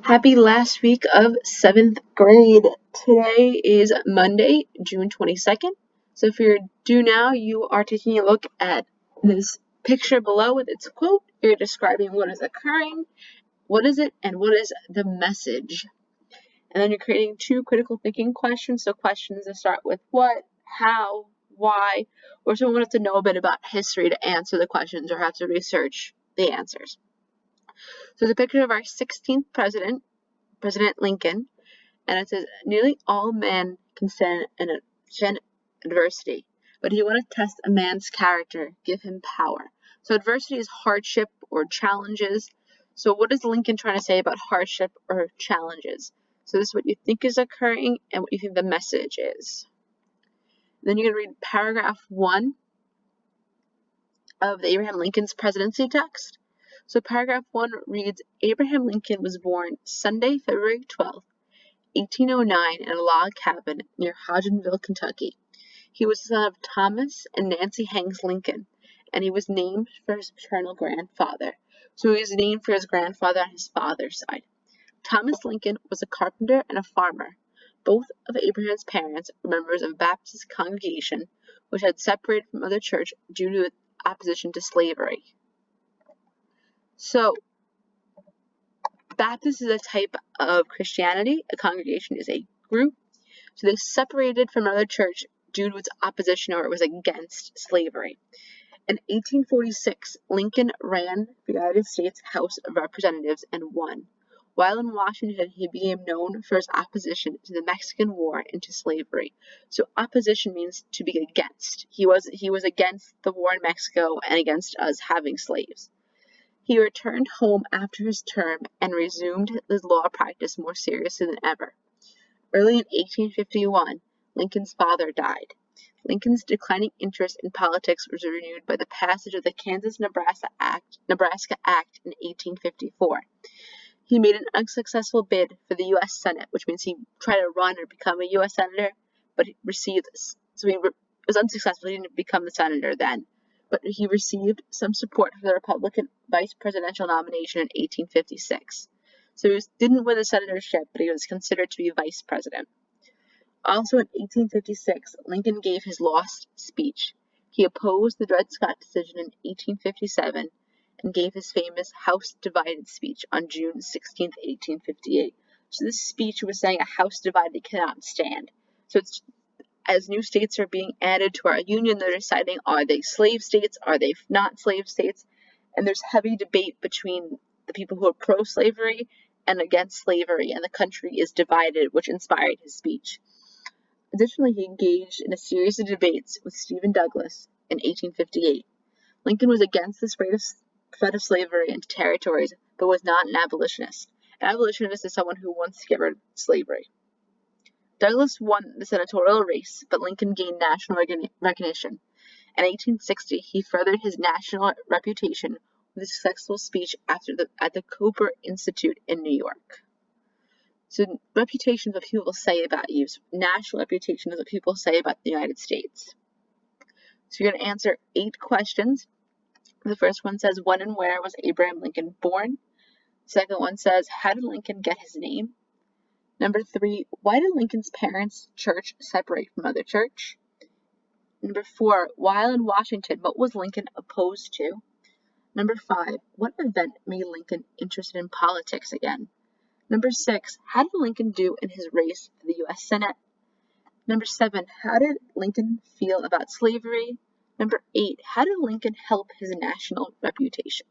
Happy last week of 7th grade. Today is Monday, June 22nd. So if you're due now, you are taking a look at this picture below with its quote. You're describing what is occurring, what is it, and what is the message. And then you're creating two critical thinking questions. So questions that start with what, how, why, or someone wants to know a bit about history to answer the questions or have to research the answers. So it's a picture of our 16th president, President Lincoln, and it says, nearly all men can stand adversity, but if you want to test a man's character, give him power. So adversity is hardship or challenges. So what is Lincoln trying to say about hardship or challenges? So this is what you think is occurring and what you think the message is. Then you're going to read paragraph 1 of the Abraham Lincoln's presidency text. So paragraph 1 reads, Abraham Lincoln was born Sunday, February 12th, 1809 in a log cabin near Hodgenville, Kentucky. He was the son of Thomas and Nancy Hanks Lincoln, and he was named for his paternal grandfather. So he was named for his grandfather on his father's side. Thomas Lincoln was a carpenter and a farmer. Both of Abraham's parents were members of a Baptist congregation, which had separated from other church due to its opposition to slavery. So, Baptist is a type of Christianity. A congregation is a group. So they separated from another church due to its opposition or it was against slavery. In 1846, Lincoln ran for the United States House of Representatives and won. While in Washington, he became known for his opposition to the Mexican War and to slavery. So opposition means to be against. He was against the war in Mexico and against us having slaves. He returned home after his term and resumed his law practice more seriously than ever. Early in 1851, Lincoln's father died. Lincoln's declining interest in politics was renewed by the passage of the Kansas-Nebraska Act in 1854. He made an unsuccessful bid for the U.S. Senate, which means he tried to run or become a U.S. Senator, but he was unsuccessful. He didn't become the senator then, but he received some support for the Republican vice presidential nomination in 1856. So he didn't win the senatorship, but he was considered to be vice president. Also in 1856, Lincoln gave his lost speech. He opposed the Dred Scott decision in 1857 and gave his famous House Divided speech on June 16, 1858. So this speech was saying a house divided cannot stand. So it's as new states are being added to our union, they're deciding, are they slave states, are they not slave states? And there's heavy debate between the people who are pro-slavery and against slavery, and the country is divided, which inspired his speech. Additionally, he engaged in a series of debates with Stephen Douglas in 1858. Lincoln was against the spread of slavery into territories, but was not an abolitionist. An abolitionist is someone who wants to get rid of slavery. Douglas won the senatorial race, but Lincoln gained national recognition. In 1860, he furthered his national reputation with a successful speech at the Cooper Institute in New York. So reputation is what people say about you. So national reputation is what people say about the United States. So you're going to answer 8 questions. The first one says, when and where was Abraham Lincoln born? The second one says, how did Lincoln get his name? Number 3, why did Lincoln's parents' church separate from other church? Number 4, while in Washington, what was Lincoln opposed to? Number 5, what event made Lincoln interested in politics again? Number 6, how did Lincoln do in his race for the U.S. Senate? Number 7, how did Lincoln feel about slavery? Number 8, how did Lincoln help his national reputation?